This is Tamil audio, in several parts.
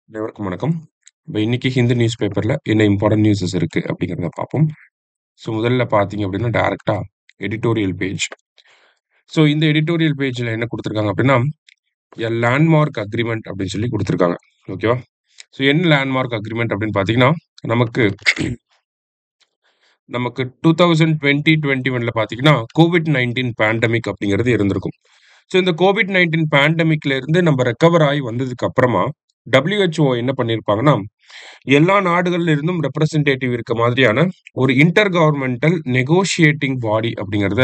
அனைவருக்கும் வணக்கம். இப்ப இன்னைக்கு ஹிந்து நியூஸ் பேப்பர்ல என்ன இம்பார்ட்டன்ட் நியூஸஸ் இருக்கு அப்படிங்கிறத பார்ப்போம். ஸோ முதல்ல பார்த்தீங்க அப்படின்னா டைரக்டா எடிட்டோரியல் பேஜ். ஸோ இந்த எடிட்டோரியல் பேஜ்ல என்ன கொடுத்துருக்காங்க அப்படின்னா எ லேண்ட்மார்க் அக்ரிமெண்ட் அப்படின்னு சொல்லி கொடுத்துருக்காங்க. ஓகேவா? ஸோ என்ன லேண்ட்மார்க் அக்ரிமெண்ட் அப்படின்னு பார்த்தீங்கன்னா நமக்கு நமக்கு 2020-21ல பார்த்தீங்கன்னா கோவிட்-19 பேண்டமிக் அப்படிங்கிறது இருந்திருக்கும். ஸோ இந்த கோவிட்-19 பேண்டமிக்ல இருந்து நம்ம ரெக்கவர் ஆகி வந்ததுக்கு அப்புறமா WHO என்ன பண்ணியிருப்பாங்கன்னா எல்லா நாடுகள்ல இருந்தும் ரெப்ரசன்டேட்டிவ் இருக்க மாதிரியான ஒரு இன்டர் கவர்மெண்டல் நெகோஷியேட்டிங் பாடி அப்படிங்கிறத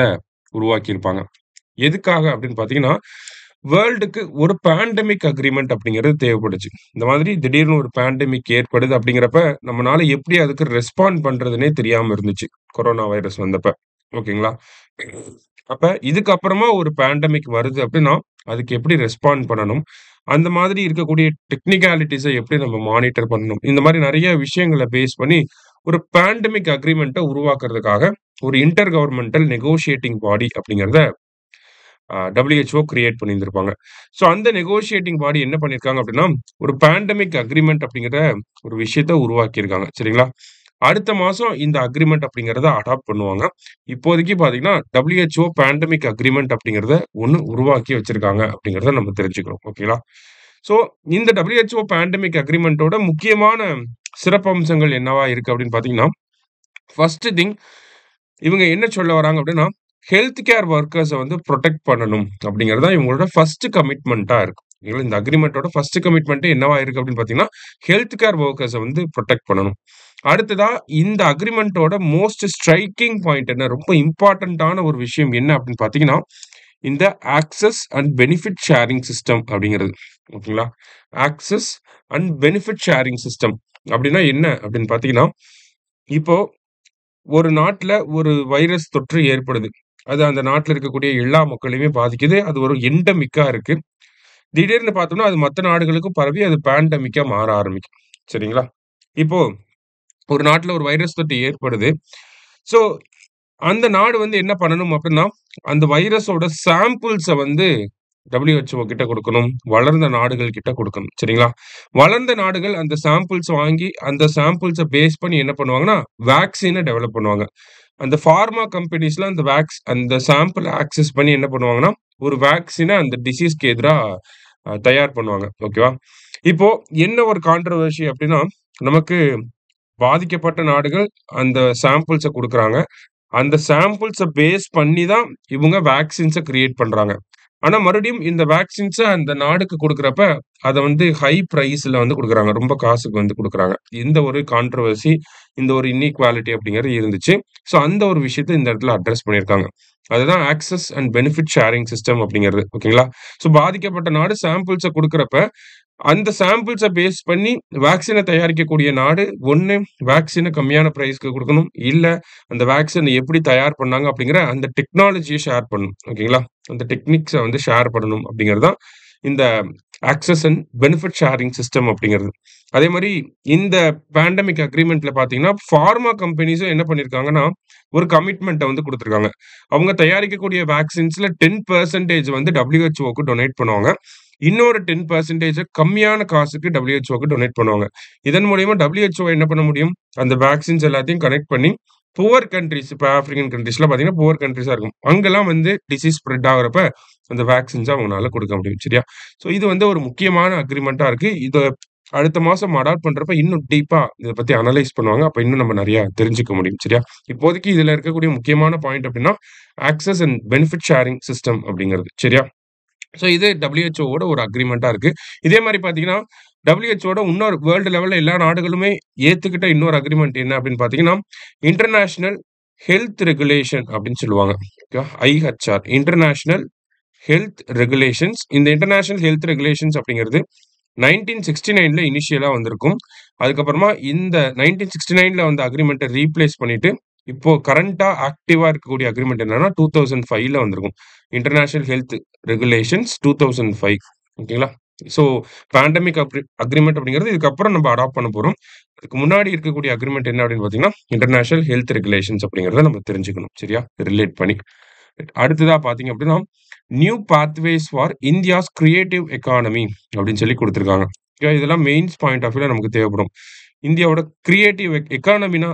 உருவாக்கியிருப்பாங்க. எதுக்காக அப்படின்னு பார்த்தீங்கன்னா வேர்ல்டுக்கு ஒரு பேண்டமிக் அக்ரிமெண்ட் அப்படிங்கிறது தேவைப்படுச்சு. இந்த மாதிரி திடீர்னு ஒரு பேண்டமிக் ஏற்படுது அப்படிங்கிறப்ப நம்மளால எப்படி அதுக்கு ரெஸ்பாண்ட் பண்றதுனே தெரியாம இருந்துச்சு கொரோனா வைரஸ் வந்தப்ப. ஓகேங்களா? அப்ப இதுக்கப்புறமா ஒரு பேண்டமிக் வருது அப்படின்னா அதுக்கு எப்படி ரெஸ்பாண்ட் பண்ணணும், அந்த மாதிரி இருக்கக்கூடிய டெக்னிக்காலிட்டிஸை எப்படி நம்ம மானிட்டர் பண்ணணும், இந்த மாதிரி நிறைய விஷயங்களை பேஸ் பண்ணி ஒரு பேண்டமிக் அக்ரிமெண்ட்டை உருவாக்குறதுக்காக ஒரு இன்டர் கவர்மெண்டல் நெகோஷியேட்டிங் பாடி அப்படிங்கிறத WHO கிரியேட் பண்ணியிருந்திருப்பாங்க. ஸோ அந்த நெகோஷியேட்டிங் பாடி என்ன பண்ணியிருக்காங்க அப்படின்னா ஒரு பேண்டமிக் அக்ரிமெண்ட் அப்படிங்கிற ஒரு விஷயத்த உருவாக்கியிருக்காங்க. சரிங்களா? அடுத்த மாசம் இந்த அக்ரிமெண்ட் அப்படிங்கிறத அடாப்ட் பண்ணுவாங்க. இப்போதைக்கு பார்த்தீங்கன்னா WHO பேண்டமிக் அக்ரிமெண்ட் அப்படிங்கிறத ஒண்ணு உருவாக்கி வச்சிருக்காங்க அப்படிங்கிறத நம்ம தெரிஞ்சுக்கிறோம். ஓகேங்களா? ஸோ இந்த WHO பேண்டமிக் அக்ரிமெண்ட்டோட முக்கியமான சிறப்பம்சங்கள் என்னவா இருக்கு அப்படின்னு பார்த்தீங்கன்னா, ஃபர்ஸ்ட் திங் இவங்க என்ன சொல்ல வராங்க அப்படின்னா, ஹெல்த் கேர் வொர்க்கர்ஸ வந்து புரொடெக்ட் பண்ணணும் அப்படிங்கிறது தான் இவங்களோட ஃபர்ஸ்ட் கமிட்மெண்ட்டா இருக்கு. சரிங்களா? இந்த அக்ரிமெண்ட்டோட ஃபர்ஸ்ட் கமிட்மெண்ட்டே என்னவா இருக்கு அப்படின்னு பார்த்தீங்கன்னா, ஹெல்த் கேர் வொர்க்கர்ஸ வந்து புரொடெக்ட் பண்ணணும். அடுத்ததா இந்த அக்ரிமெண்ட்டோட மோஸ்ட் ஸ்ட்ரைக்கிங் பாயிண்ட் என்ன, ரொம்ப இம்பார்ட்டன்ட்டான ஒரு விஷயம் என்ன அப்படின்னு பார்த்தீங்கன்னா, இந்த access and benefit sharing system அப்படிங்கிறது. ஓகேங்களா? Access and benefit sharing system அப்படின்னா என்ன அப்படின்னு பார்த்தீங்கன்னா, இப்போ ஒரு நாட்டுல ஒரு வைரஸ் தொற்று ஏற்படுது. அது அந்த நாட்டுல இருக்கக்கூடிய எல்லா மக்களையுமே பாதிக்குது. அது ஒரு எண்டமிக்கா இருக்கு. திடீர்னு பார்த்தோம்னா, அது மத்த நாடுகளுக்கும் பரவி அது பேண்டமிக்கா மாற ஆரம்பிக்கும். சரிங்களா? இப்போ ஒரு நாட்டுல ஒரு வைரஸ் தொற்று ஏற்படுது. ஸோ அந்த நாடு வந்து என்ன பண்ணணும் அப்படின்னா, அந்த வைரஸோட சாம்பிள்ஸ வந்து WHO கிட்ட குடுக்கணும். வளர்ந்த நாடுகள் கிட்ட குடுக்கணும். சரிங்களா? வளர்ந்த நாடுகள் அந்த சாம்பிள்ஸ் வாங்கி, அந்த சாம்பிள்ஸ பேஸ் பண்ணி என்ன பண்ணுவாங்கன்னா, வேக்சின டெவலப் பண்ணுவாங்க. அந்த பார்மா கம்பெனிஸ்லாம் அந்த சாம்பிள் ஆக்சஸ் பண்ணி என்ன பண்ணுவாங்கன்னா, ஒரு வேக்சின அந்த டிசீஸ்க்கு எதிரா தயார் பண்ணுவாங்க. ஓகேவா? இப்போ என்ன ஒரு கான்ட்ரோவர்சி அப்டின்னா, நமக்கு பாதிக்கப்பட்ட நாடுகள் அந்த சாம்பிள்ஸ குடுக்குறாங்க. அந்த சாம்பிள்ஸ பேஸ் பண்ணி தான் இவங்க வேக்சின்ஸ கிரியேட் பண்றாங்க. ஆனா மறுபடியும் இந்த வேக்சின்ஸ அந்த நாடுக்கு குடுக்குறப்ப, அத வந்து ஹை பிரைஸ்ல வந்து குடுக்குறாங்க. ரொம்ப காசுக்கு வந்து குடுக்குறாங்க. இந்த ஒரு கான்ட்ரோவர்சி, இந்த ஒரு இன்இக்வாலிட்டி அப்படிங்கிறது இருந்துச்சு. ஸோ அந்த ஒரு விஷயத்த இந்த இடத்துல அட்ரஸ் பண்ணியிருக்காங்க. அதுதான் access and benefit sharing system அப்படிங்கிறது. ஓகேங்களா? ஸோ பாதிக்கப்பட்ட நாடு சாம்பிள்ஸ குடுக்குறப்ப, அந்த சாம்பிள்ஸ பேஸ் பண்ணி வேக்சின தயாரிக்கக்கூடிய நாடு, ஒண்ணு வேக்சின கம்மியான பிரைஸ்க்கு குடுக்கணும். இல்ல அந்த வேக்சின் எப்படி தயார் பண்ணாங்க அப்படிங்கிற அந்த டெக்னாலஜிய ஷேர் பண்ணணும். ஓகேங்களா? அந்த டெக்னிக்ஸ வந்து ஷேர் பண்ணணும் அப்படிங்கிறது தான் இந்த access and benefit sharing system அப்படிங்கிறது. அதே மாரி இந்த பேண்டமிக் அக்ரீமெண்ட்ல பார்த்தீங்கன்னா, பார்மா கம்பெனிஸும் என்ன பண்ணியிருக்காங்கன்னா, ஒரு கமிட்மெண்ட்ட வந்து குடுத்துருக்காங்க. அவங்க தயாரிக்கக்கூடிய வேக்சின்ஸ்ல 10% வந்து WHO டொனேட் பண்ணுவாங்க. இன்னொரு 10% கம்மியான காசுக்கு WHO டொனேட் பண்ணுவாங்க. இதன் மூலியமா WHO என்ன பண்ண முடியும்? அந்த வேக்சின்ஸ் எல்லாத்தையும் கனெக்ட் பண்ணி புவர் கன்ட்ரீஸ், இப்ப ஆப்பிரிக்கன் கன்ட்ரீஸ்லாம் பார்த்தீங்கன்னா, புவர் கன்ட்ரீஸா இருக்கும். அங்கலாம் வந்து டிசீஸ் ஸ்ப்ரெட் ஆகுறப்ப அந்த வேக்சின்ஸ அவங்கனால குடுக்க முடியும். சரியா? ஸோ இது வந்து ஒரு முக்கியமான அக்ரீமெண்ட்டா இருக்கு. இத அடுத்த மாசம் அடாப்ட் பண்றப்ப இன்னும் டீப்பா இத பத்தி அனலைஸ் பண்ணுவாங்க. அப்ப இன்னும் நம்ம நெறைய தெரிஞ்சுக்க முடியும். சரியா? இப்போதைக்கு இதுல இருக்கக்கூடிய முக்கியமான பாயிண்ட் அப்டின்னா, access and benefit sharing system அப்படிங்கிறது. சரியா? ஸோ இது WHO ஒரு அக்ரீமெண்ட்டா இருக்கு. இதே மாரி பார்த்தீங்கன்னா, WHO இன்னொரு வேர்ல்டு லெவல்ல எல்லா நாடுகளுமே ஏத்துக்கிட்ட இன்னொரு அக்ரீமெண்ட் என்ன அப்படின்னு பார்த்தீங்கன்னா, இன்டர்நேஷனல் ஹெல்த் ரெகுலேஷன் அப்படின்னு சொல்லுவாங்க. ஓகேவா? IHR international health regulations. இந்த இன்டர்நேஷனல் ஹெல்த் ரெகுலேஷன்ஸ் அப்படிங்கிறது 1969ல இனிஷியலா வந்திருக்கும். அதுக்கப்புறமா இந்த 1969ல வந்த அக்ரீமெண்ட்ட ரீப்ளேஸ் பண்ணிட்டு, இப்போ கரண்ட்டா ஆக்டிவா இருக்கக்கூடிய அக்ரீமெண்ட் என்னன்னா 2005ல வந்திருக்கும். International health regulations 2005. ஓகேங்களா? ஸோ பேண்டமிக் அக்ரீமெண்ட் அப்படிங்கிறது இதுக்கப்புறம் நம்ம அடாப்ட் பண்ண போறோம். அதுக்கு முன்னாடி இருக்கக்கூடிய அக்ரீமெண்ட் என்ன அப்படின்னு பார்த்தீங்கன்னா, இன்டர்நேஷனல் ஹெல்த் ரெகுலேஷன்ஸ் அப்படிங்கிறத நம்ம தெரிஞ்சுக்கணும். சரியா? ரிலேட் பண்ணி. அடுத்ததா பார்த்தீங்க அப்படின்னா, new pathways for India's creative economy அப்படின்னு சொல்லி குடுத்திருக்காங்க. இதெல்லாம் மெயின்ஸ் பாயிண்ட் ஆஃப் வியூல நமக்கு தேவைப்படும். இந்தியாவோட கிரியேட்டிவ் எக்கானமினா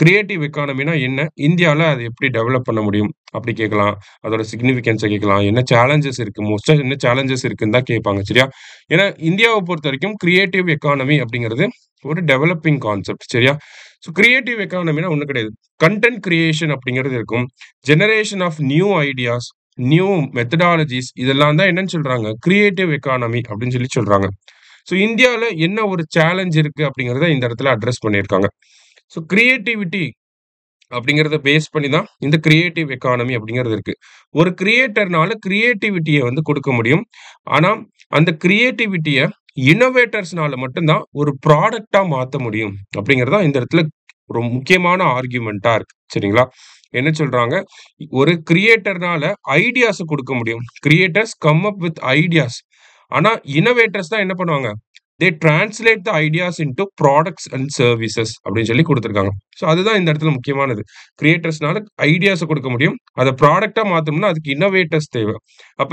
கிரியேட்டிவ் எக்கானமினா என்ன? இந்தியால அத எப்படி டெவலப் பண்ண முடியும்? அப்படி கேட்கலாம். அதோட சிக்னிஃபிகன்ஸ கேட்கலாம். என்ன சேலஞ்சஸ் இருக்கு? மோஸ்ட்டா என்ன சேலஞ்சஸ் இருக்குன்னு தான் கேட்பாங்க. சரியா? ஏன்னா இந்தியாவ பொறுத்தவரைக்கும் கிரியேட்டிவ் எக்கானமி அப்படிங்கிறது ஒரு டெவலப்பிங் கான்செப்ட். சரியா? ஸோ கிரியேட்டிவ் எக்கானமினா ஒண்ணும் கிடையாது. கன்டென்ட் கிரியேஷன் அப்படிங்கிறது இருக்கும். Generation of new ideas, new methodologies இதெல்லாம் தான் என்னன்னு சொல்றாங்க? கிரியேட்டிவ் எக்கானமி அப்படின்னு சொல்றாங்க. ஸோ இந்தியால என்ன ஒரு சேலஞ்ச் இருக்கு அப்படிங்கிறத இந்த இடத்துல அட்ரஸ் பண்ணியிருக்காங்க. ஸோ கிரியேட்டிவிட்டி அப்படிங்கிறத பேஸ் பண்ணி தான் இந்த கிரியேட்டிவ் எக்கானமி அப்படிங்கிறது இருக்கு. ஒரு கிரியேட்டர்னால கிரியேட்டிவிட்டிய வந்து கொடுக்க முடியும். ஆனா, அந்த கிரியேட்டிவிட்டிய இன்னோவேட்டர்ஸ்னால மட்டும் தான் ஒரு ப்ராடக்ட்டா மாத்த முடியும். அப்படிங்கிறது தான் இந்த இடத்துல ஒரு முக்கியமான ஆர்குமென்ட்டா இருக்கு. சரிங்களா? என்ன சொல்றாங்க? ஒரு கிரியேட்டர்னால ஐடியாஸ கொடுக்க முடியும். Creators come up with ideas. ஆனா, இன்னோவேட்டர்ஸ் தான் என்ன பண்ணுவாங்க? They translate the ideas into products and services அப்படின்னு சொல்லி குடுத்துருக்காங்க. ஸோ அதுதான் இந்த இடத்துல முக்கியமானது. கிரியேட்டர்ஸ்னால ஐடியாஸ கொடுக்க முடியும். அத ப்ராடக்ட்டா மாத்தணும்னா அதுக்கு இன்னோவேட்டர்ஸ் தேவ. அப்ப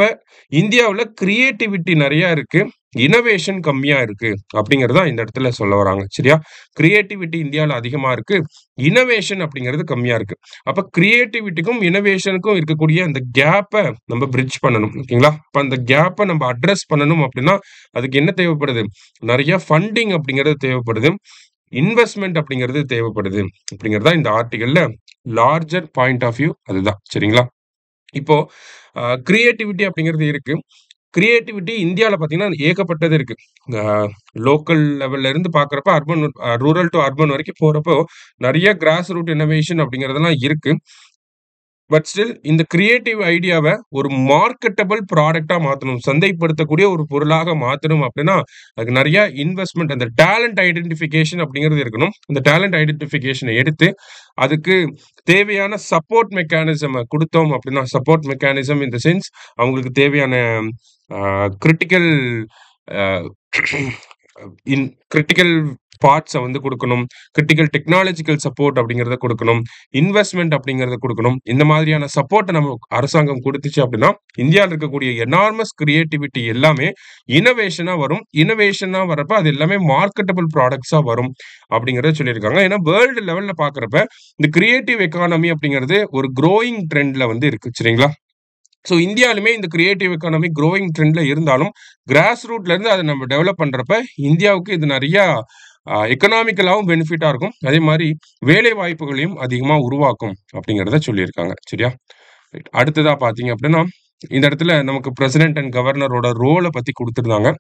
இந்தியாவுல கிரியேட்டிவிட்டி நெறைய இருக்கு. இன்னோவேஷன் கம்மியா இருக்கு. அப்படிங்கிறது தான் இந்த இடத்துல சொல்ல வராங்க. சரியா? கிரியேட்டிவிட்டி இந்தியால அதிகமா இருக்கு. இன்னோவேஷன் அப்படிங்கிறது கம்மியா இருக்கு. அப்ப கிரியேட்டிவிட்டிக்கும், இன்னோவேஷனுக்கும் இருக்கக்கூடிய அந்த கேப்ப நம்ம பிரிட்ஜ் பண்ணணும். ஓகேங்களா? அப்ப அந்த கேப்ப நம்ம அட்ரஸ் பண்ணணும் அப்படின்னா, அதுக்கு என்ன தேவைப்படுது? நெறைய ஃபண்டிங் அப்படிங்கிறது தேவைப்படுது. இன்வெஸ்ட்மென்ட் அப்படிங்கிறது தேவைப்படுது. அப்படிங்கிறது தான் இந்த ஆர்டிகல்ல லார்ஜர் பாயிண்ட் ஆஃப் வியூ அதுதான். சரிங்களா? இப்போ கிரியேட்டிவிட்டி அப்படிங்கிறது இருக்கு. கிரியேட்டிவிட்டி இந்தியால பார்த்தீங்கன்னா, ஏகப்பட்டது இருக்கு. அ லோக்கல் லெவல்ல இருந்து பார்க்குறப்ப ரூரல் டூ அர்பன் வரைக்கும் போறப்போ, நெறைய கிராஸ் ரூட் இன்னோவேஷன் அப்படிங்கிறதெல்லாம் இருக்கு. பட் ஸ்டில் இந்த கிரியேட்டிவ் ஐடியாவ ஒரு மார்க்கெட்டபிள் ப்ராடக்ட்டா மாத்தணும். சந்தைப்படுத்தக்கூடிய ஒரு பொருளாக மாத்தணும் அப்படின்னா, அதுக்கு நெறைய இன்வெஸ்ட்மென்ட் அந்த டாலன்ட் ஐடென்டிஃபிகேஷன் அப்படிங்கிறது இருக்கணும். அந்த டாலன்ட் ஐடென்டிஃபிகேஷன எடுத்து, அதுக்கு தேவையான சப்போர்ட் மெக்கானிசம குடுத்தோம் அப்படின்னா, support mechanism in the sense அவங்களுக்கு தேவையான கிரிட்டிக்கல் அ இன் கிரிட்டிக்கல் பார்ட்ஸ வந்து குடுக்கணும். கிரிட்டிக்கல் டெக்னாலஜிக்கல் சப்போர்ட் அப்படிங்கிறத குடுக்கணும். இன்வெஸ்ட்மென்ட் அப்படிங்கிறத குடுக்கணும். இந்த மாதிரியான சப்போர்ட்ட நம்ம அரசாங்கம் குடுத்துச்சு அப்படின்னா, இந்தியால இருக்கக்கூடிய எனார்மஸ் கிரியேட்டிவிட்டி எல்லாமே இன்னோவேஷனா வரும். இன்னோவேஷனா வரப்ப அது எல்லாமே மார்க்கெட்டபிள் ப்ராடக்ட்ஸா வரும். அப்படிங்கிறத சொல்லியிருக்காங்க. ஏன்னா வேர்ல்டு லெவல்ல பார்க்கிறப்ப, இந்த கிரியேட்டிவ் எக்கானமி அப்படிங்கிறது ஒரு குரோயிங் ட்ரெண்ட்ல வந்து இருக்கு. சரிங்களா? ஸோ இந்தியாலுமே இந்த கிரியேட்டிவ் எக்கானமி குரோயிங் ட்ரெண்ட்ல இருந்தாலும், கிராஸ் ரூட்ல இருந்து அத நம்ம டெவலப் பண்றப்ப, இந்தியாவுக்கு இது நெறையா எக்கனாமிக்கலாவும் பெனிஃபிட்டா இருக்கும். அதே மாரி வேலை வாய்ப்புகளையும் அதிகமா உருவாக்கும் அப்படிங்கிறத சொல்லியிருக்காங்க. சரியா? ரைட். அடுத்ததா பார்த்தீங்க அப்படின்னா, இந்த இடத்துல நமக்கு பிரசிடென்ட் அண்ட் கவர்னரோட ரோல பத்தி குடுத்திருந்தாங்க.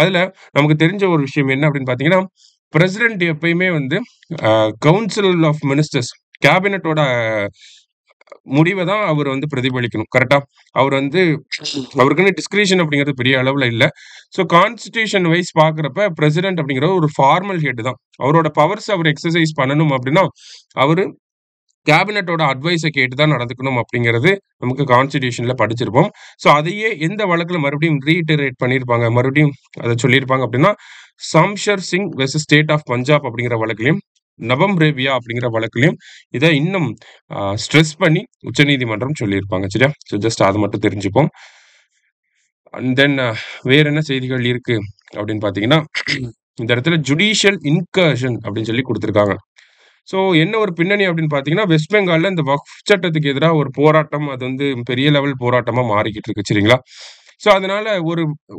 அதுல நமக்கு தெரிஞ்ச ஒரு விஷயம் என்ன அப்படின்னு பார்த்தீங்கன்னா, பிரசிடென்ட் எப்பயுமே வந்து கவுன்சில் ஆஃப் மினிஸ்டர்ஸ் கேபினட்டோட முடிவ தான் அவர் வந்து பிரதிபலிக்கணும். கரெக்ட்டா? அவர் வந்து அவருக்குன்னு டிஸ்கிரிஷன் அப்படிங்கிறது பெரிய அளவுல இல்ல. ஸோ கான்ஸ்டிடியூஷன் வைஸ் பார்க்கிறப்ப பிரசிடென்ட் அப்படிங்கிறவர் ஒரு ஃபார்மல் ஹெட் தான். அவரோட பவர்ஸ் அவர் எக்ஸர்சைஸ் பண்ணணும் அப்படின்னா, அவரு கேபினட்டோட அட்வைஸ கேட்டு தான் நடந்துக்கணும் அப்படிங்கிறது நமக்கு கான்ஸ்டிடியூஷன்ல படிச்சிருப்போம். ஸோ அதையே எந்த வழக்குல மறுபடியும் ரீஇட்டரேட் பண்ணியிருப்பாங்க. மறுபடியும் அத சொல்லியிருப்பாங்க அப்படின்னா, Shamsher Singh versus state of Punjab அப்படிங்கிற வழக்குலயும், நபம் ரேபியா அப்படிங்கிற வழக்குலயும் இத இன்னும் ஸ்ட்ரெஸ் பண்ணி உச்சநீதிமன்றம் சொல்லியிருப்பாங்க. சரியா? ஸோ ஜஸ்ட் அத மட்டும் தெரிஞ்சுப்போம். அண்ட் தென் வேற என்ன செய்திகள் இருக்கு அப்படின்னு பார்த்தீங்கன்னா, இந்த இடத்துல ஜுடிஷியல் இன்கர்ஷன் அப்படின்னு சொல்லி குடுத்திருக்காங்க. ஸோ என்ன ஒரு பின்னணி அப்படின்னு பார்த்தீங்கன்னா, வெஸ்ட் பெங்கால்ல இந்த வக்ஃப் சட்டத்துக்கு எதிரா ஒரு போராட்டம் அது வந்து பெரிய லெவல் போராட்டமா மாறிக்கிட்டு இருக்கு. சரிங்களா? ஸோ அதனால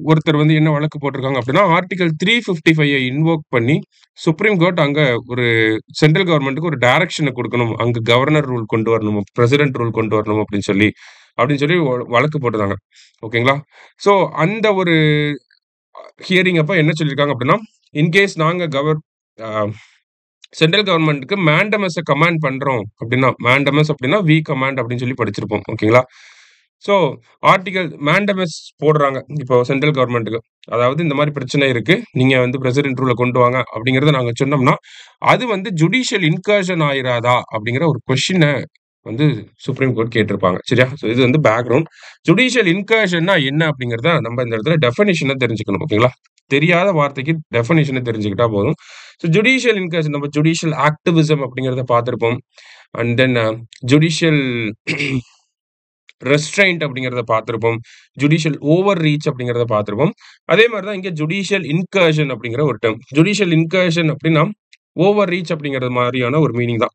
ஒருத்தர் வந்து என்ன வழக்கு போட்டிருக்காங்க அப்படின்னா, ஆர்டிகிள் 355 இன்வோக் பண்ணி சுப்ரீம் கோர்ட் அங்க ஒரு சென்ட்ரல் கவர்ன்மென்ட்க்கு ஒரு டைரக்ஷன குடுக்கணும். அங்க கவர்னர் ரூல் கொண்டு வரணும், பிரசிடென்ட் ரூல் கொண்டு வரணும் அப்படின்னு சொல்லி வழக்கு போட்டிருந்தாங்க. ஓகேங்களா? ஸோ அந்த ஒரு ஹியரிங் அப்ப என்ன சொல்லியிருக்காங்க அப்படின்னா, இன்கேஸ் நாங்க அ சென்ட்ரல் கவர்ன்மென்ட்க்கு மேண்டமஸ கமாண்ட் பண்றோம் அப்படின்னா, மேண்டமஸ் அப்படின்னா வி கமாண்ட் அப்படின்னு சொல்லி படிச்சிருப்போம். ஓகேங்களா? ஸோ ஆர்டிகல் மேண்டமஸ் போடுறாங்க. இப்போ சென்ட்ரல் கவர்ன்மென்ட்க்கு. அதாவது இந்த மாரி பிரச்சனை இருக்கு. நீங்க வந்து பிரசிடென்ட் ரூல கொண்டு வாங்க அப்படிங்கிறத நாங்க சொன்னோம்னா, அது வந்து ஜுடிஷியல் இன்கர்ஷன் ஆயிராதா? அப்படிங்கிற ஒரு கொஸ்டின வந்து சுப்ரீம் கோர்ட் கேட்டிருப்பாங்க. சரியா? ஸோ இது வந்து பேக்கிரவுண்ட். ஜுடிஷியல் இன்கர்ஷன்னா என்ன அப்படிங்கிறத நம்ம இந்த இடத்துல டெஃபினிஷன தெரிஞ்சுக்கணும். ஓகேங்களா? தெரியாத வார்த்தைக்கு டெஃபினிஷன தெரிஞ்சுக்கிட்டா போதும். ஸோ ஜுடிஷியல் இன்கர்ஷன் நம்ம ஜுடிஷியல் ஆக்டிவிசம் அப்படிங்கிறத பார்த்திருப்போம். அண்ட் தென் ஜுடிஷியல் ரெஸ்ட்ரெயின்ட் அப்படிங்கிறத பார்த்திருப்போம். ஜுடிஷியல் ஓவர் ரீச் அப்படிங்கிறத பார்த்திருப்போம். அதே மாரி தான் இங்க ஜுடிஷியல் இன்கர்ஷன் அப்படிங்கிற ஒரு டெர்ம். ஜுடிஷியல் இன்கர்ஷன் அப்படின்னா, ஓவர் ரீச் அப்படிங்கிறது மாரியான ஒரு மீனிங் தான்.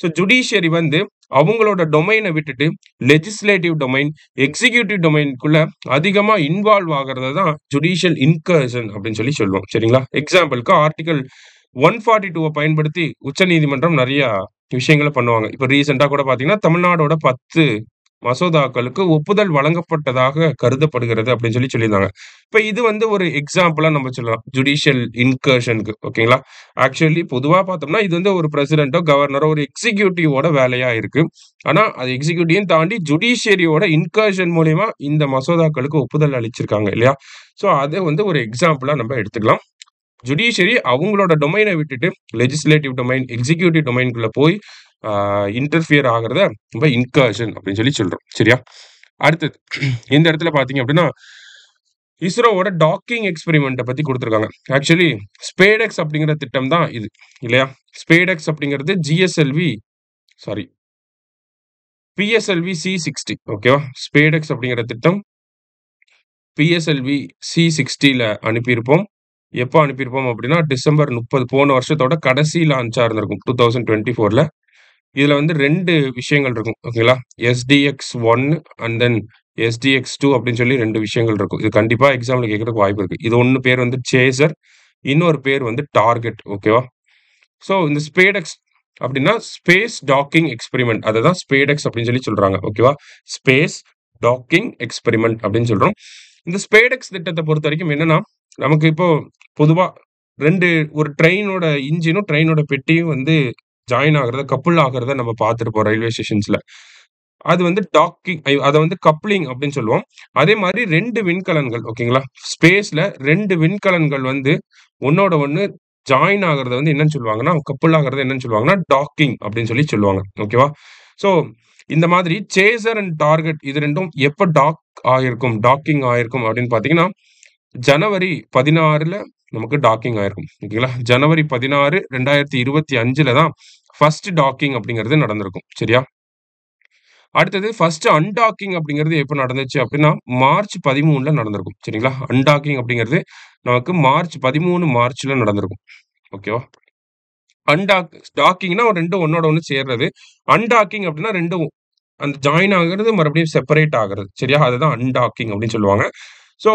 ஸோ ஜுடிஷியரி வந்து அவங்களோட டொமைன விட்டுட்டு லெஜிஸ்லேட்டிவ் டொமைன், எக்ஸிக்யூட்டிவ் டொமைன்க்குள்ள அதிகமா இன்வால்வ் ஆகுறத தான் ஜுடிஷியல் இன்கர்ஷன் அப்படின்னு சொல்லி சொல்லுவோம். சரிங்களா? எக்ஸாம்பிள்க்கு ஆர்டிகிள் 142 பயன்படுத்தி உச்சநீதிமன்றம் நெறைய விஷயங்கள பண்ணுவாங்க. இப்ப ரீசென்ட்டா கூட பார்த்தீங்கன்னா, தமிழ்நாடோட 10 மசோதாக்களுக்கு ஒப்புதல் வழங்கப்பட்டதாக கருதப்படுகிறது அப்படின்னு சொல்லி சொல்லியிருந்தாங்க. இப்ப இது வந்து ஒரு எக்ஸாம்பிளா நம்ம சொல்லலாம். ஜுடிஷியல் இன்கர்ஷன்க்கு ஓகேங்களா? ஆக்சுவலி பொதுவா பார்த்தோம்னா, இது வந்து ஒரு பிரசிடென்ட்டோ, கவர்னரோ ஒரு எக்ஸிக்யூட்டிவோட வேலையா இருக்கு. ஆனா, அது எக்ஸிக்யூட்டிவையும் தாண்டி ஜுடிஷியரியோட இன்கர்ஷன் மூலியமா இந்த மசோதாக்களுக்கு ஒப்புதல் அளிச்சிருக்காங்க இல்லையா? ஸோ அத வந்து ஒரு எக்ஸாம்பிளா நம்ம எடுத்துக்கலாம். ஜுடிஷியரி அவங்களோட டொமைன விட்டுட்டு லெஜிஸ்லேட்டிவ் டொமைன், எக்ஸிக்யூட்டிவ் டொமைன்குள்ள போய் இன்டர்ஃபியர் ஆகுறத நம்ம இன்கர்ஷன் அப்படின்னு சொல்லி சொல்றோம். சரியா? அடுத்தது இந்த இடத்துல பார்த்தீங்க அப்படின்னா, இஸ்ரோவோட டாக்கிங் எக்ஸ்பெரிமெண்ட்ட பத்தி குடுத்திருக்காங்க. ஆக்சுவலி ஸ்பேடெக்ஸ் அப்படிங்கிற திட்டம் தான் இது இல்லையா? ஸ்பேடெக்ஸ் அப்படிங்கிறது சாரி பிஎஸ்எல்வி C60 ஓகேவா? ஸ்பேடெக்ஸ் அப்படிங்கிற திட்டம் பிஎஸ்எல்வி C60ல அனுப்பியிருப்போம். எப்போ அனுப்பியிருப்போம் அப்படின்னா, டிசம்பர் 30 போன வருஷத்தோட கடைசி லான்ச்சா இருந்திருக்கும். 2024ல. இதுல வந்து 2 விஷயங்கள் இருக்கும். ஓகேங்களா? SDX-1 அண்ட் தென் SDX-2 அப்படின்னு சொல்லி 2 விஷயங்கள் இருக்கும். இது கண்டிப்பா எக்ஸாம்ல கேட்கறதுக்கு வாய்ப்பு இருக்கு. இது ஒண்ணு பேர் வந்து சேசர், இன்னொரு பேர் வந்து டார்கெட். ஓகேவா? ஸோ இந்த ஸ்பேடெக்ஸ் அப்படின்னா, ஸ்பேஸ் டாக்கிங் எக்ஸ்பெரிமென்ட். அததான் ஸ்பேடெக்ஸ் அப்படின்னு சொல்லி சொல்றாங்க. ஓகேவா? ஸ்பேஸ் டாக்கிங் எக்ஸ்பெரிமென்ட் அப்படின்னு சொல்றோம். இந்த ஸ்பேடெக்ஸ் திட்டத்த பொறுத்தவரைக்கும் என்னன்னா, நமக்கு இப்போ பொதுவா 2 ஒரு ட்ரெயினோட இன்ஜினும், ட்ரெயினோட பெட்டியும் வந்து ஜாயின் ஆகுறத, கப்புள் ஆகுறத நம்ம பார்த்திருப்போம் ரயில்வே ஸ்டேஷன்ஸ்ல. அது வந்து டாக்கிங் அத வந்து கப்ளிங் அப்படின்னு சொல்லுவோம். அதே மாரி 2 விண்கலன்கள் ஓகேங்களா? ஸ்பேஸ்ல 2 விண்கலன்கள் வந்து ஒண்ணோட ஒண்ணு ஜாயின் ஆகுறத வந்து என்னன்னு சொல்லுவாங்கன்னா, கப்புள் ஆகுறத என்னன்னு சொல்லுவாங்கன்னா, டாக்கிங் அப்படின்னு சொல்லி சொல்லுவாங்க. ஓகேவா? ஸோ இந்த மாதிரி சேசர் அண்ட் டார்கெட் இது 2ம் எப்ப டாக்கிங் ஆயிருக்கும் அப்படின்னு பார்த்தீங்கன்னா, ஜனவரி 16ல நமக்கு டாக்கிங் ஆயிருக்கும். ஓகேங்களா? ஜனவரி 16, 2025ல தான் ஃபர்ஸ்ட் டாக்கிங் அப்படிங்கிறது நடந்திருக்கும். சரியா? அடுத்தது ஃபர்ஸ்ட் அன்டாக்கிங் அப்படிங்கிறது எப்ப நடந்துச்சு அப்படின்னா, மார்ச் 13ல நடந்திருக்கும். சரிங்களா? அன்டாக்கிங் அப்படிங்கிறது நமக்கு மார்ச் 13 மார்ச்ல நடந்திருக்கும். ஓகேவா? டாக்கிங்னா 2ம் ஒண்ணோட ஒண்ணு சேர்றது. அன்டாக்கிங் அப்படின்னா 2ம் அந்த ஜாயின் ஆகுறது மறுபடியும் செப்பரேட் ஆகுறது. சரியா? அதுதான் அன்டாக்கிங் அப்படின்னு சொல்லுவாங்க. ஸோ,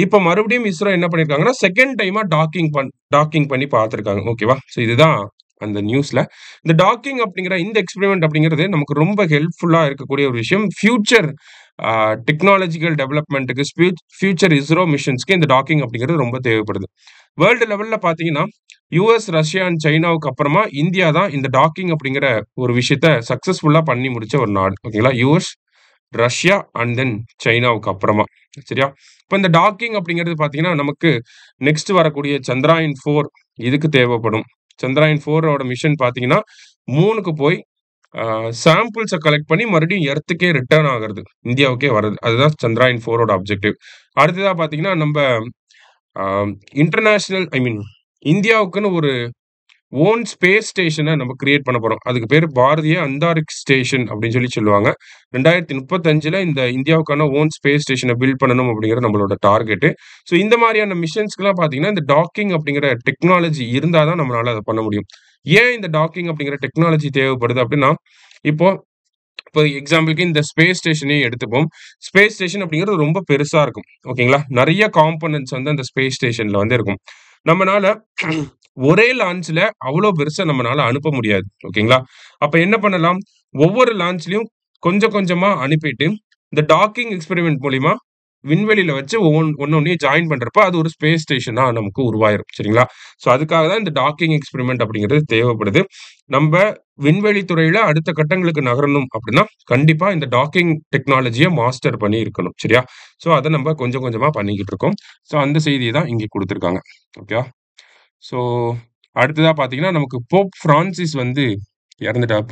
இப்ப மறுபடியும் இஸ்ரோ என்ன பண்ணியிருக்காங்கன்னா, செகண்ட் டைமா டாக்கிங் பண்ணி பார்த்திருக்காங்க. ஓகேவா? ஸோ இதுதான் அந்த நியூஸ்ல. இந்த டாக்கிங் அப்படிங்கிற இந்த எக்ஸ்பெரிமென்ட் அப்படிங்கிறது நமக்கு ரொம்ப ஹெல்ப்ஃபுல்லா இருக்கக்கூடிய ஒரு விஷயம். ஃபியூச்சர் டெக்னாலஜிக்கல் டெவலப்மென்ட்க்கு, ஃபியூச்சர் இஸ்ரோ மிஷன்ஸ்க்கு இந்த டாக்கிங் அப்படிங்கிறது ரொம்ப தேவைப்படுது. வேர்ல்டு லெவல்ல பார்த்தீங்கன்னா, யுஎஸ், ரஷ்யா அண்ட் சைனாவுக்கு அப்புறமா இந்தியா தான் இந்த டாக்கிங் அப்படிங்கிற ஒரு விஷயத்த சக்சஸ்ஃபுல்லா பண்ணி முடிச்ச ஒரு நாடு. ஓகேங்களா? யுஎஸ், ரஷ்யா அண்ட் தென் சைனாவுக்கு அப்புறமா. சரியா? இப்ப இந்த டாக்கிங் அப்படிங்கிறது பார்த்தீங்கன்னா, நமக்கு நெக்ஸ்ட் வரக்கூடிய சந்திராயன் 4 இதுக்கு தேவைப்படும். சந்திராயன் 4ஓட மிஷன் பார்த்தீங்கன்னா, மூனுக்கு போய் சாம்பிள்ஸ கலெக்ட் பண்ணி மறுபடியும் எர்த்துக்கே ரிட்டர்ன் ஆகுறது. இந்தியாவுக்கே வர்றது. அதுதான் சந்திராயன் 4ஓட ஆப்ஜெக்டிவ். அடுத்ததா பார்த்தீங்கன்னா, நம்ப அ இன்டர்நேஷனல் இந்தியாவுக்குன்னு ஒரு ஓன் ஸ்பேஸ் ஸ்டேஷன நம்ம கிரியேட் பண்ண போறோம். அதுக்கு பேரு பாரதிய அந்தாரிக்ஷ் ஸ்டேஷன் அப்படின்னு சொல்லி சொல்லுவாங்க. 2035ல இந்த இந்தியாவுக்கான ஓன் ஸ்பேஸ் ஸ்டேஷன பில்ட் பண்ணணும் அப்படிங்கிறது நம்மளோட டார்கெட்டு. ஸோ இந்த மாரியான மிஷன்ஸ்க்குலாம் பார்த்தீங்கன்னா, இந்த டாக்கிங் அப்படிங்கிற டெக்னாலஜி இருந்தா தான் நம்மளால அத பண்ண முடியும். ஏன் இந்த டாக்கிங் அப்படிங்கிற டெக்னாலஜி தேவைப்படுது அப்படின்னா, இப்போ இப்போ எக்ஸாம்பிள்க்கு இந்த ஸ்பேஸ் ஸ்டேஷனயே எடுத்துப்போம். ஸ்பேஸ் ஸ்டேஷன் அப்படிங்கிறது ரொம்ப பெருசா இருக்கும். ஓகேங்களா? நெறைய காம்போனன்ட்ஸ் வந்து அந்த ஸ்பேஸ் ஸ்டேஷன்ல வந்து இருக்கும். நம்மனால ஒரே லான்ச்ல அவ்ளோ பெருசா நம்மனால அனுப்ப முடியாது. ஓகேங்களா? அப்ப என்ன பண்ணலாம்? ஒவ்வொரு லான்ச்லயும் கொஞ்சம் கொஞ்சமா அனுப்பிட்டு, இந்த டாக்கிங் எக்ஸ்பெரிமென்ட் மூலியமா விண்வெளியில வச்சு ஒண்ணொண்ணையும் ஜாயின் பண்றப்ப, அது ஒரு ஸ்பேஸ் ஸ்டேஷனா நமக்கு உருவாயிரும். சரிங்களா? ஸோ அதுக்காக தான் இந்த டாக்கிங் எக்ஸ்பெரிமென்ட் அப்படிங்கிறது தேவைப்படுது. நம்ப விண்வெளி துறையில அடுத்த கட்டங்களுக்கு நகரணும் அப்படின்னா, கண்டிப்பா இந்த டாக்கிங் டெக்னாலஜிய மாஸ்டர் பண்ணி இருக்கணும். சரியா? ஸோ அத நம்ப கொஞ்சம் கொஞ்சமா பண்ணிக்கிட்டு இருக்கோம். ஸோ அந்த செய்திய தான் இங்க குடுத்திருக்காங்க. ஓகேவா? ஸோ அடுத்ததா பார்த்தீங்கன்னா, நமக்கு போப் பிரான்சிஸ் வந்து இறந்துட்டார்.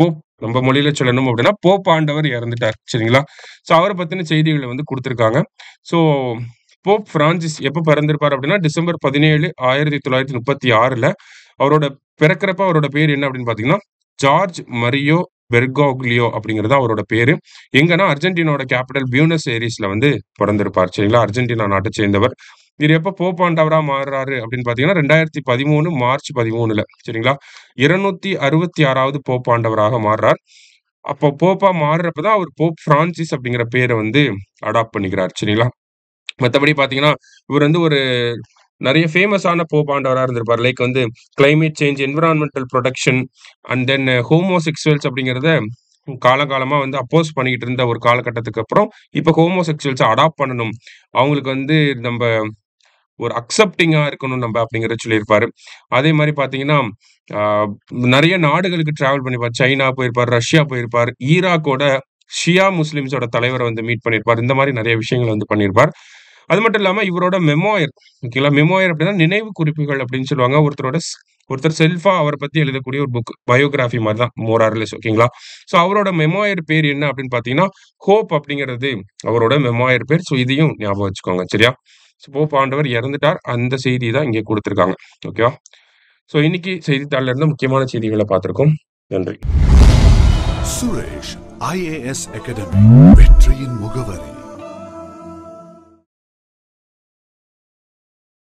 நம்ம மொழியில சொல்லணும் அப்படின்னா, போப் ஆண்டவர் இறந்துட்டார். சரிங்களா? ஸோ அவர பத்தின செய்திகள வந்து குடுத்திருக்காங்க. ஸோ போப் பிரான்சிஸ் எப்ப பிறந்திருப்பார் அப்படின்னா, டிசம்பர் 17, 1936ல அவரோட பிறக்கிறப்ப அவரோட பேர் என்ன அப்படின்னு பார்த்தீங்கன்னா, ஜார்ஜ் மரியோ பெர்கோக்லியோ அப்படிங்கிறது அவரோட பேரு. எங்கன்னா அர்ஜென்டினாவோட கேபிட்டல் பியூனஸ் ஏரிஸ்ல வந்து பொறந்திருப்பார். சரிங்களா? அர்ஜென்டினா நாட்ட சேர்ந்தவர். இவரு எப்ப போப்பாண்டவரா மாறுறாரு அப்படின்னு பார்த்தீங்கன்னா, 2013 மார்ச் 13ல சரிங்களா? 266வது போப்பாண்டவராக மாறுறார். அப்போ போப்பா மாறுறப்ப தான் அவர் போப் பிரான்சிஸ் அப்படிங்கிற பேர வந்து அடாப்ட் பண்ணிக்கிறார். சரிங்களா? மத்தபடி பார்த்தீங்கன்னா, இவர் வந்து ஒரு நெறைய ஃபேமஸான போப் ஆண்டவரா இருந்திருப்பார். லைக் வந்து climate change, environmental protection and then homosexuals அப்படிங்கிறத காலகாலமா வந்து அப்போஸ் பண்ணிக்கிட்டு இருந்த ஒரு காலகட்டத்துக்கு அப்புறம், இப்ப ஹோமோசெக்சுவல்ஸ அடாப்ட் பண்ணணும். அவங்களுக்கு வந்து நம்ப ஒரு அக்செப்டிங்கா இருக்கணும் நம்ப அப்படிங்கிறத சொல்லியிருப்பாரு. அதே மாரி பார்த்தீங்கன்னா, ஆ நெறைய நாடுகளுக்கு டிராவல் பண்ணியிருப்பார். சைனா போயிருப்பார், ரஷ்யா போயிருப்பார், ஈராக்கோட ஷியா முஸ்லிம்ஸோட தலைவர வந்து மீட் பண்ணியிருப்பார். இந்த மாரி நெறைய விஷயங்கள வந்து பண்ணியிருப்பார். அது மட்டும் இல்லாம இவரோட மெமோயர் ஓகேங்களா? மெமோயர் அப்படின்னா நினைவு குறிப்புகள் அப்படின்னு சொல்லுவாங்க. ஒருத்தர் செல்ஃபா அவர பத்தி எழுதக்கூடிய ஒரு புக். பயோகிராஃபி மாரி தான் மோர் ஆர் லெஸ் ஓகேங்களா? ஸோ அவரோட மெமோயர் பேர் என்ன அப்படின்னு பார்த்தீங்கன்னா, ஹோப் அப்படிங்கிறது அவரோட மெமோயர் பேர். ஸோ இதையும் ஞாபகம் வச்சுக்கோங்க. சரியா? ஸோ போப் ஆண்டவர் இறந்துட்டார். அந்த செய்தி தான் இங்கே குடுத்திருக்காங்க. ஓகேவா? ஸோ இன்னைக்கு செய்தித்தாள்ல இருந்து முக்கியமான செய்திகள பார்த்திருக்கோம். நன்றி. சுரேஷ் ஐஏஎஸ் அகாடமி வெற்றியின் முகவரி.